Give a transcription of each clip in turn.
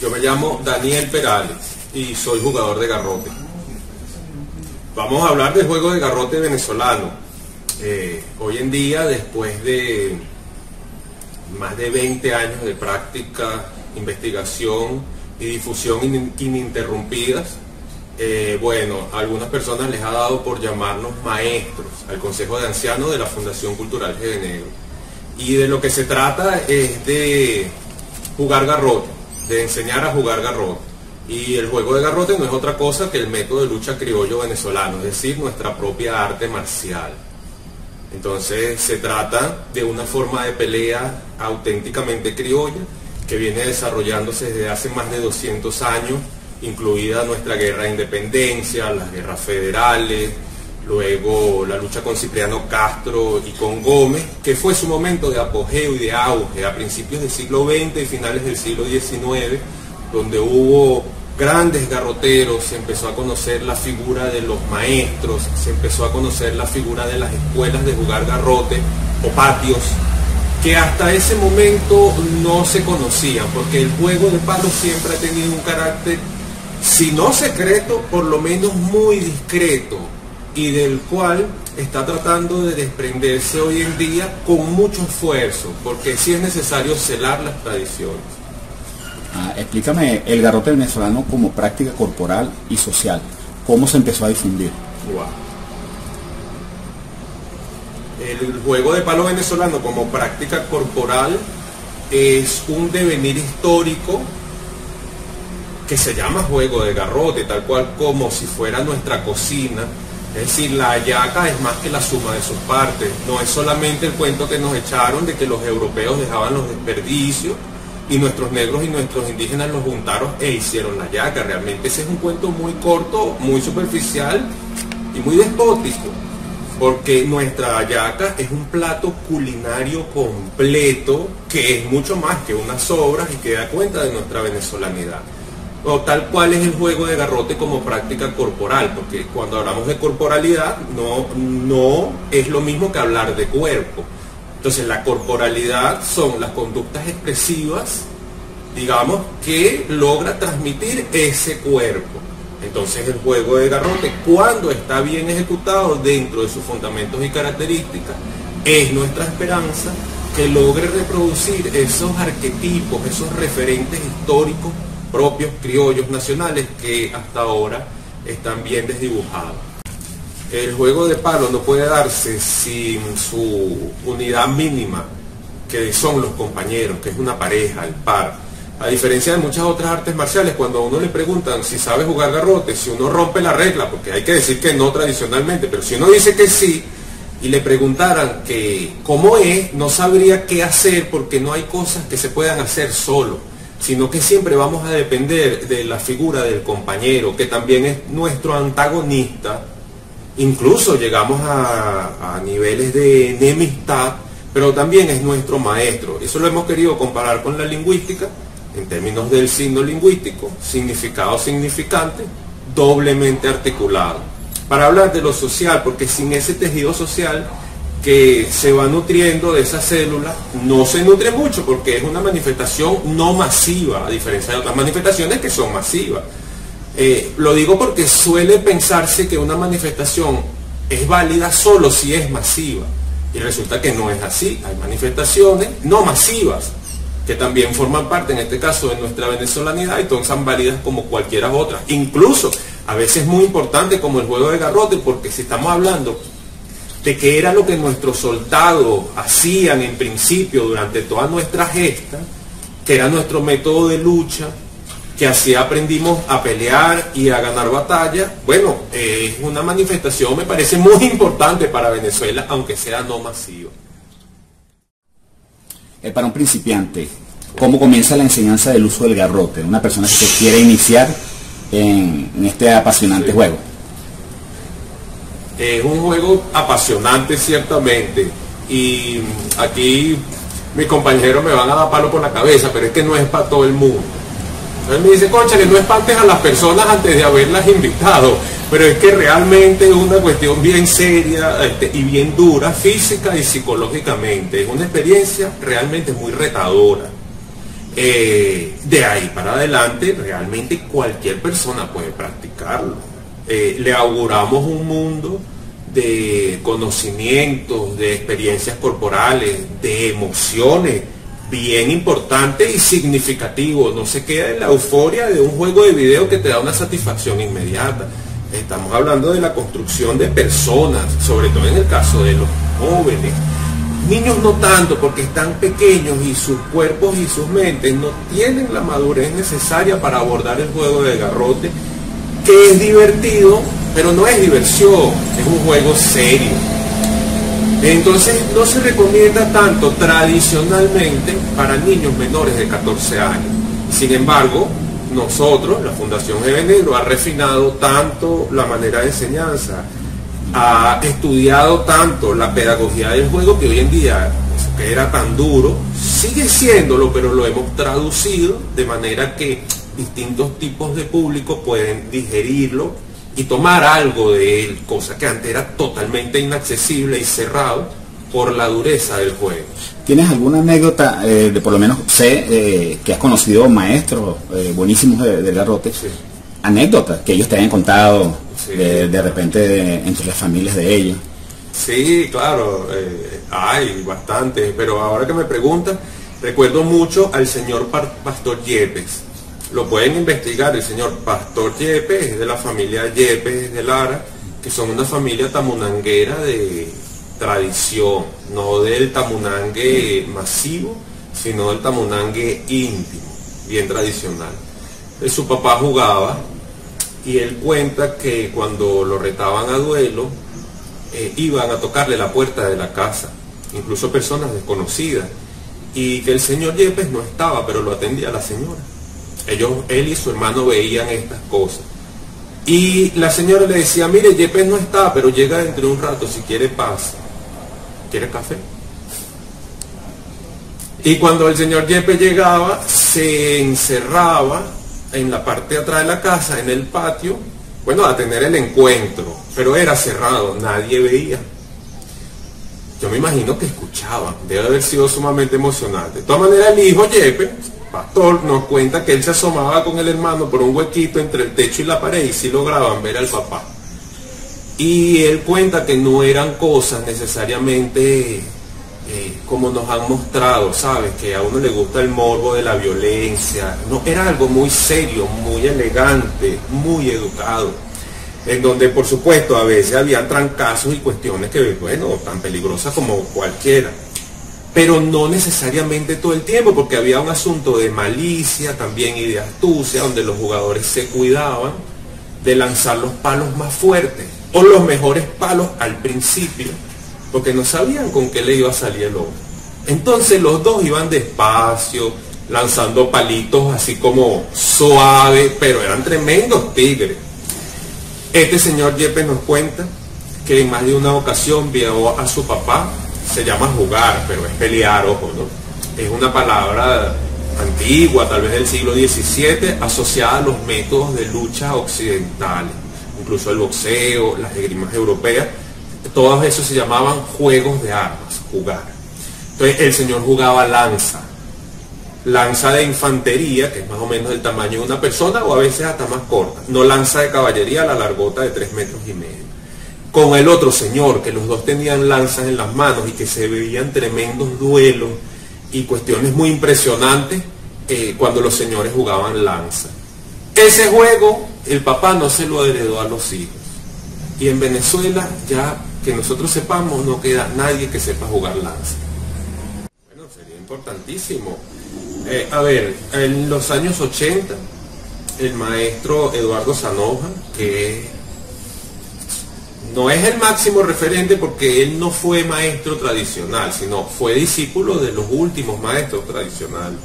Yo me llamo Daniel Perales y soy jugador de garrote. Vamos a hablar del juego de garrote venezolano. Hoy en día, después de más de 20 años de práctica, investigación y difusión ininterrumpidas, a algunas personas les ha dado por llamarnos maestros al Consejo de Ancianos de la Fundación Cultural G de Negro. Y de lo que se trata es de jugar garrote, de enseñar a jugar garrote. Y el juego de garrote no es otra cosa que el método de lucha criollo venezolano, es decir, nuestra propia arte marcial. Entonces se trata de una forma de pelea auténticamente criolla que viene desarrollándose desde hace más de 200 años, incluida nuestra guerra de independencia, las guerras federales, luego la lucha con Cipriano Castro y con Gómez, que fue su momento de apogeo y de auge a principios del siglo XX y finales del siglo XIX, donde hubo grandes garroteros, se empezó a conocer la figura de los maestros, se empezó a conocer la figura de las escuelas de jugar garrote o patios, que hasta ese momento no se conocían, porque el juego de palo siempre ha tenido un carácter, si no secreto, por lo menos muy discreto, y del cual está tratando de desprenderse hoy en día con mucho esfuerzo, porque sí es necesario celar las tradiciones. Explícame el garrote venezolano como práctica corporal y social. ¿Cómo se empezó a difundir? Wow. El juego de palo venezolano como práctica corporal es un devenir histórico que se llama juego de garrote, tal cual como si fuera nuestra cocina. Es decir, la hallaca es más que la suma de sus partes. No es solamente el cuento que nos echaron de que los europeos dejaban los desperdicios y nuestros negros y nuestros indígenas los juntaron e hicieron la hallaca. Realmente ese es un cuento muy corto, muy superficial y muy despótico, porque nuestra hallaca es un plato culinario completo que es mucho más que unas sobras y que da cuenta de nuestra venezolanidad. O tal cual es el juego de garrote como práctica corporal, porque cuando hablamos de corporalidad no es lo mismo que hablar de cuerpo. Entonces la corporalidad son las conductas expresivas, digamos, que logra transmitir ese cuerpo. Entonces el juego de garrote, cuando está bien ejecutado dentro de sus fundamentos y características, es nuestra esperanza que logre reproducir esos arquetipos, esos referentes históricos propios, criollos, nacionales, que hasta ahora están bien desdibujados. El juego de palo no puede darse sin su unidad mínima, que son los compañeros, que es una pareja, el par. A diferencia de muchas otras artes marciales, cuando a uno le preguntan si sabe jugar garrote, si uno rompe la regla, porque hay que decir que no tradicionalmente, pero si uno dice que sí, y le preguntaran que cómo es, no sabría qué hacer, porque no hay cosas que se puedan hacer solo, sino que siempre vamos a depender de la figura del compañero, que también es nuestro antagonista. Incluso llegamos a niveles de enemistad, pero también es nuestro maestro. Eso lo hemos querido comparar con la lingüística, en términos del signo lingüístico, significado significante, doblemente articulado. Para hablar de lo social, porque sin ese tejido social que se va nutriendo de esas células, no se nutre mucho, porque es una manifestación no masiva, a diferencia de otras manifestaciones que son masivas. Lo digo porque suele pensarse que una manifestación es válida solo si es masiva, y resulta que no es así. Hay manifestaciones no masivas que también forman parte, en este caso, de nuestra venezolanidad, y son válidas como cualquiera otra. Incluso, a veces muy importante, como el juego de garrote, porque si estamos hablando de que era lo que nuestros soldados hacían en principio durante toda nuestra gesta, que era nuestro método de lucha, que así aprendimos a pelear y a ganar batallas. Bueno, es una manifestación, me parece muy importante para Venezuela, aunque sea no masiva. Para un principiante, ¿cómo comienza la enseñanza del uso del garrote? Una persona que se quiere iniciar en este apasionante juego. Es un juego apasionante, ciertamente, y aquí mis compañeros me van a dar palo por la cabeza, pero es que no es para todo el mundo. Entonces me dice, cónchale, no espantes a las personas antes de haberlas invitado, pero es que realmente es una cuestión bien seria y bien dura, física y psicológicamente. Es una experiencia realmente muy retadora. De ahí para adelante realmente cualquier persona puede practicarlo. Le auguramos un mundo de conocimientos, de experiencias corporales, de emociones bien importante y significativo. No se queda en la euforia de un juego de video que te da una satisfacción inmediata. Estamos hablando de la construcción de personas, sobre todo en el caso de los jóvenes. Niños no tanto, porque están pequeños y sus cuerpos y sus mentes no tienen la madurez necesaria para abordar el juego de garrote, que es divertido, pero no es diversión, es un juego serio. Entonces no se recomienda tanto tradicionalmente para niños menores de 14 años. Sin embargo, nosotros, la Fundación Eve Negro, ha refinado tanto la manera de enseñanza, ha estudiado tanto la pedagogía del juego, que hoy en día, eso que era tan duro, sigue siéndolo, pero lo hemos traducido de manera que distintos tipos de público pueden digerirlo y tomar algo de él, cosa que antes era totalmente inaccesible y cerrado por la dureza del juego. ¿Tienes alguna anécdota, por lo menos sé que has conocido maestros buenísimos del garrote? Sí. Anécdotas que ellos te hayan contado, Sí. de repente entre las familias de ellos. Sí, claro, hay bastante, pero ahora que me preguntan, recuerdo mucho al señor Pastor Yepes. Lo pueden investigar. El señor Pastor Yepes es de la familia Yepes de Lara, que son una familia tamunanguera de tradición, no del tamunangue masivo, sino del tamunangue íntimo, bien tradicional. Su papá jugaba y él cuenta que cuando lo retaban a duelo, iban a tocarle la puerta de la casa, incluso personas desconocidas, y que el señor Yepes no estaba, pero lo atendía la señora. Él y su hermano veían estas cosas. Y la señora le decía, mire, Yepes no está, pero llega dentro de un rato, si quiere pasa. ¿Quiere café? Y cuando el señor Yepes llegaba, se encerraba en la parte de atrás de la casa, en el patio, bueno, a tener el encuentro, pero era cerrado, nadie veía. Yo me imagino que escuchaban, debe haber sido sumamente emocionante. De todas maneras, el hijo Yepes, Pastor, nos cuenta que él se asomaba con el hermano por un huequito entre el techo y la pared y sí lograban ver al papá. Y él cuenta que no eran cosas necesariamente como nos han mostrado, ¿sabes? Que a uno le gusta el morbo de la violencia. No, era algo muy serio, muy elegante, muy educado. En donde, por supuesto, a veces había trancazos y cuestiones que, bueno, tan peligrosas como cualquiera. Pero no necesariamente todo el tiempo, porque había un asunto de malicia también y de astucia, donde los jugadores se cuidaban de lanzar los palos más fuertes o los mejores palos al principio, porque no sabían con qué le iba a salir el otro. Entonces los dos iban despacio, lanzando palitos así como suave, pero eran tremendos tigres. Este señor Yepes nos cuenta que en más de una ocasión vio a su papá, se llama jugar, pero es pelear, ojo, ¿no? Es una palabra antigua, tal vez del siglo XVII, asociada a los métodos de lucha occidentales, incluso el boxeo, las esgrimas europeas, todos esos se llamaban juegos de armas, jugar. Entonces el señor jugaba lanza de infantería, que es más o menos del tamaño de una persona, o a veces hasta más corta, no lanza de caballería, la largota de 3,5 metros. Con el otro señor, que los dos tenían lanzas en las manos y que se veían tremendos duelos y cuestiones muy impresionantes cuando los señores jugaban lanza. Ese juego el papá no se lo heredó a los hijos. Y en Venezuela, ya que nosotros sepamos, no queda nadie que sepa jugar lanza. Bueno, sería importantísimo. A ver, en los años 80, el maestro Eduardo Zanoja, que no es el máximo referente porque él no fue maestro tradicional, sino fue discípulo de los últimos maestros tradicionales.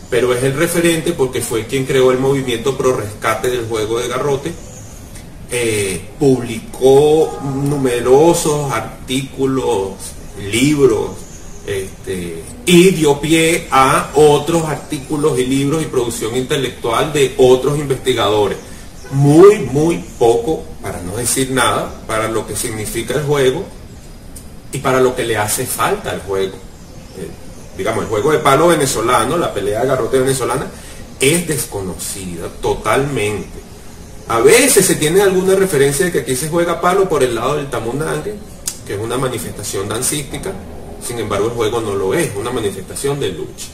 Pero es el referente porque fue quien creó el movimiento pro rescate del juego de garrote. Publicó numerosos artículos, libros, y dio pie a otros artículos y libros y producción intelectual de otros investigadores. Muy poco, para no decir nada, para lo que significa el juego y para lo que le hace falta al juego. digamos, el juego de palo venezolano, la pelea de garrote venezolana, es desconocida totalmente. A veces se tiene alguna referencia de que aquí se juega palo por el lado del tamunangue, que es una manifestación dancística. Sin embargo, el juego no lo es una manifestación de lucha.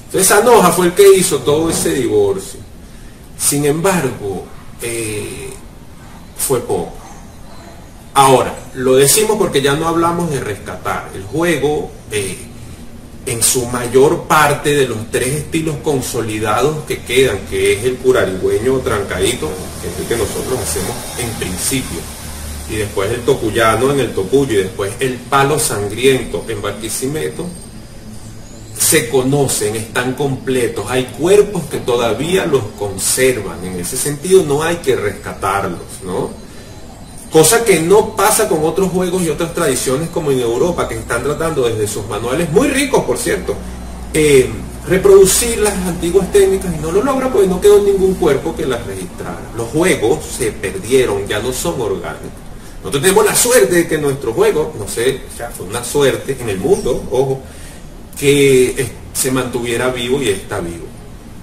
Entonces Anoja fue el que hizo todo ese divorcio. Sin embargo, fue poco. Ahora, lo decimos porque ya no hablamos de rescatar. El juego, en su mayor parte de los tres estilos consolidados que quedan, que es el curarigüeño trancadito, que es el que nosotros hacemos en principio, y después el tocuyano en el tocuyo, y después el palo sangriento en Barquisimeto, se conocen, están completos, hay cuerpos que todavía los conservan, en ese sentido no hay que rescatarlos, ¿no? Cosa que no pasa con otros juegos y otras tradiciones como en Europa, que están tratando desde sus manuales, muy ricos por cierto, reproducir las antiguas técnicas, y no lo logran porque no quedó ningún cuerpo que las registrara. Los juegos se perdieron, ya no son orgánicos. Nosotros tenemos la suerte de que nuestro juego, no sé, ya fue una suerte en el mundo, ojo, que se mantuviera vivo y está vivo.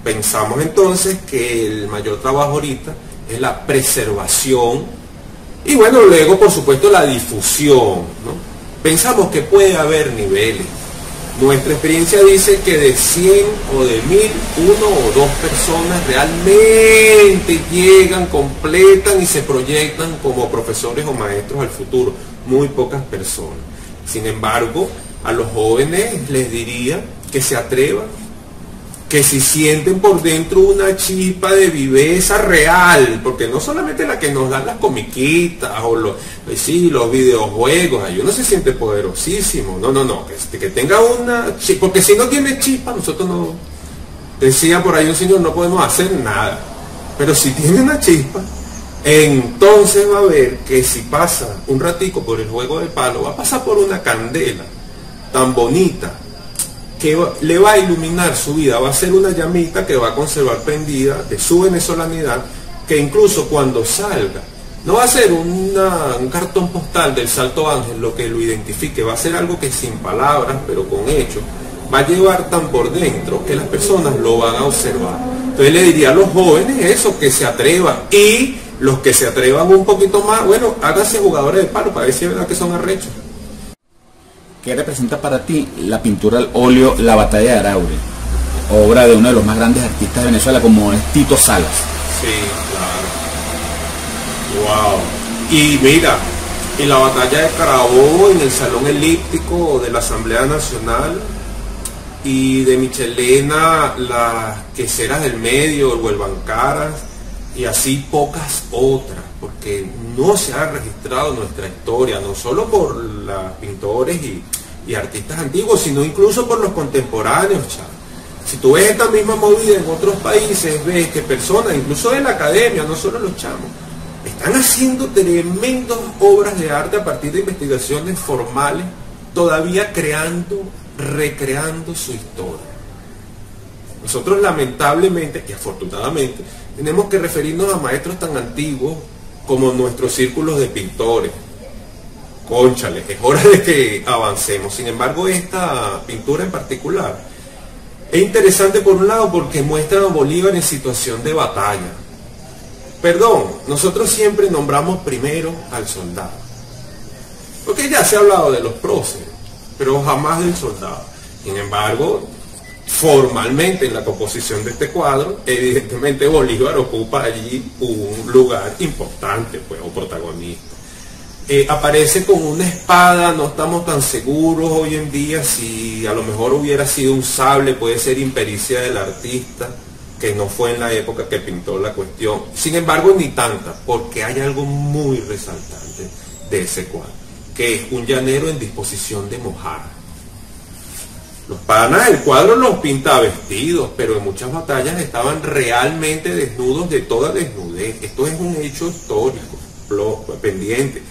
Pensamos entonces que el mayor trabajo ahorita es la preservación y bueno, luego por supuesto la difusión, ¿no? Pensamos que puede haber niveles. Nuestra experiencia dice que de 100 o de 1000, 1 o 2 personas realmente llegan, completan y se proyectan como profesores o maestros al futuro. Muy pocas personas. Sin embargo, a los jóvenes les diría que se atrevan, que si sienten por dentro una chispa de viveza real, porque no solamente la que nos dan las comiquitas o los videojuegos, ahí uno se siente poderosísimo, no, que tenga una chispa, porque si no tiene chispa, nosotros no, decía por ahí un señor, no podemos hacer nada, pero si tiene una chispa, entonces va a ver que si pasa un ratico por el juego de palo, va a pasar por una candela tan bonita, que le va a iluminar su vida, va a ser una llamita que va a conservar prendida de su venezolanidad, que incluso cuando salga, no va a ser un cartón postal del Salto Ángel lo que lo identifique, va a ser algo que sin palabras, pero con hechos, va a llevar tan por dentro que las personas lo van a observar. Entonces le diría a los jóvenes eso, que se atrevan, y los que se atrevan un poquito más, bueno, háganse jugadores de palo para ver si es verdad que son arrechos. ¿Qué representa para ti la pintura al óleo La Batalla de Araure? Obra de uno de los más grandes artistas de Venezuela, como es Tito Salas. Sí, claro. Wow. Y mira, en la batalla de Carabobo, en el Salón Elíptico de la Asamblea Nacional, y de Michelena, las Queseras del Medio, el Huelbancaras, y así pocas otras, porque no se ha registrado nuestra historia, no solo por los pintores y artistas antiguos, sino incluso por los contemporáneos, chaval. Si tú ves esta misma movida en otros países, ves que personas, incluso de la academia, no solo los chamos, están haciendo tremendas obras de arte a partir de investigaciones formales, todavía recreando su historia. Nosotros lamentablemente y afortunadamente tenemos que referirnos a maestros tan antiguos como nuestros círculos de pintores. Cónchale, es hora de que avancemos. Sin embargo, esta pintura en particular es interesante por un lado porque muestra a Bolívar en situación de batalla. Perdón, nosotros siempre nombramos primero al soldado, porque ya se ha hablado de los próceres, pero jamás del soldado. Sin embargo, formalmente en la composición de este cuadro, evidentemente Bolívar ocupa allí un lugar importante, pues, o protagonista. Aparece con una espada, no estamos tan seguros hoy en día si a lo mejor hubiera sido un sable, puede ser impericia del artista, que no fue en la época que pintó la cuestión. Sin embargo, ni tanta, porque hay algo muy resaltante de ese cuadro, que es un llanero en disposición de mojar. Los panas del cuadro los pinta vestidos, pero en muchas batallas estaban realmente desnudos de toda desnudez. Esto es un hecho histórico, pendiente.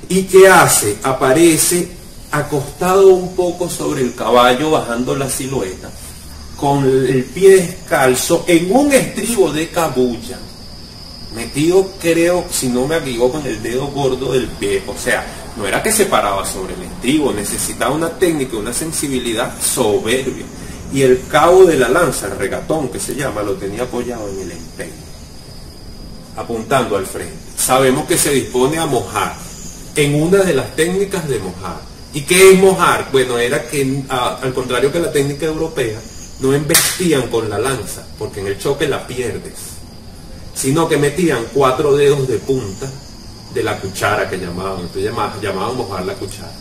¿Y qué hace? Aparece acostado un poco sobre el caballo, bajando la silueta, con el pie descalzo en un estribo de cabuya. metido, creo, si no me equivoco, en el dedo gordo del pie. O sea, no era que se paraba sobre el estribo, necesitaba una técnica, una sensibilidad soberbia. Y el cabo de la lanza, el regatón que se llama, lo tenía apoyado en el empeño, apuntando al frente. Sabemos que se dispone a mojar, en una de las técnicas de mojar. ¿Y qué es mojar? Bueno, era que, al contrario que la técnica europea, no embestían con la lanza, porque en el choque la pierdes, sino que metían 4 dedos de punta de la cuchara que llamaban, entonces llamaban mojar la cuchara.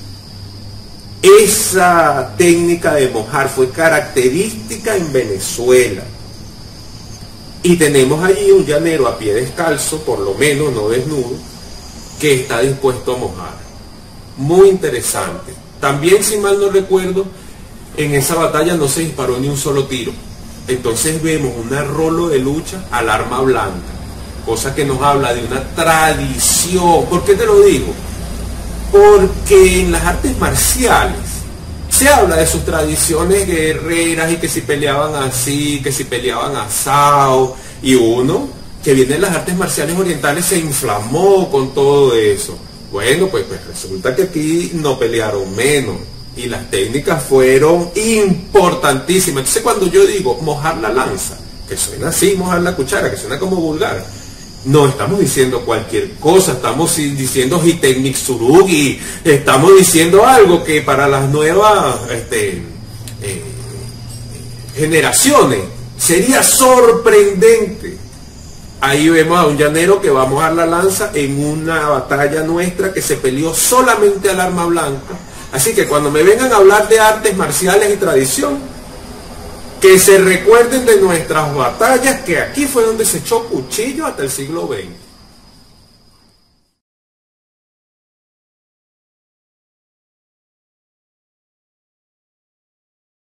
Esa técnica de mojar fue característica en Venezuela. Y tenemos allí un llanero a pie descalzo, por lo menos no desnudo, que está dispuesto a mojar. Muy interesante. También, si mal no recuerdo, en esa batalla no se disparó ni un solo tiro. Entonces vemos un arrolo de lucha al arma blanca, cosa que nos habla de una tradición. ¿Por qué te lo digo? Porque en las artes marciales se habla de sus tradiciones guerreras y que si peleaban así, que si peleaban asado, y uno que viene de las artes marciales orientales se inflamó con todo eso. Bueno, pues resulta que aquí no pelearon menos y las técnicas fueron importantísimas. Entonces, cuando yo digo mojar la lanza, que suena así, mojar la cuchara, que suena como vulgar, no estamos diciendo cualquier cosa, estamos diciendo Hiten Mitsurugi, estamos diciendo algo que para las nuevas generaciones sería sorprendente. Ahí vemos a un llanero que va a mojar la lanza en una batalla nuestra que se peleó solamente al arma blanca. Así que cuando me vengan a hablar de artes marciales y tradición, que se recuerden de nuestras batallas, que aquí fue donde se echó cuchillo hasta el siglo XX.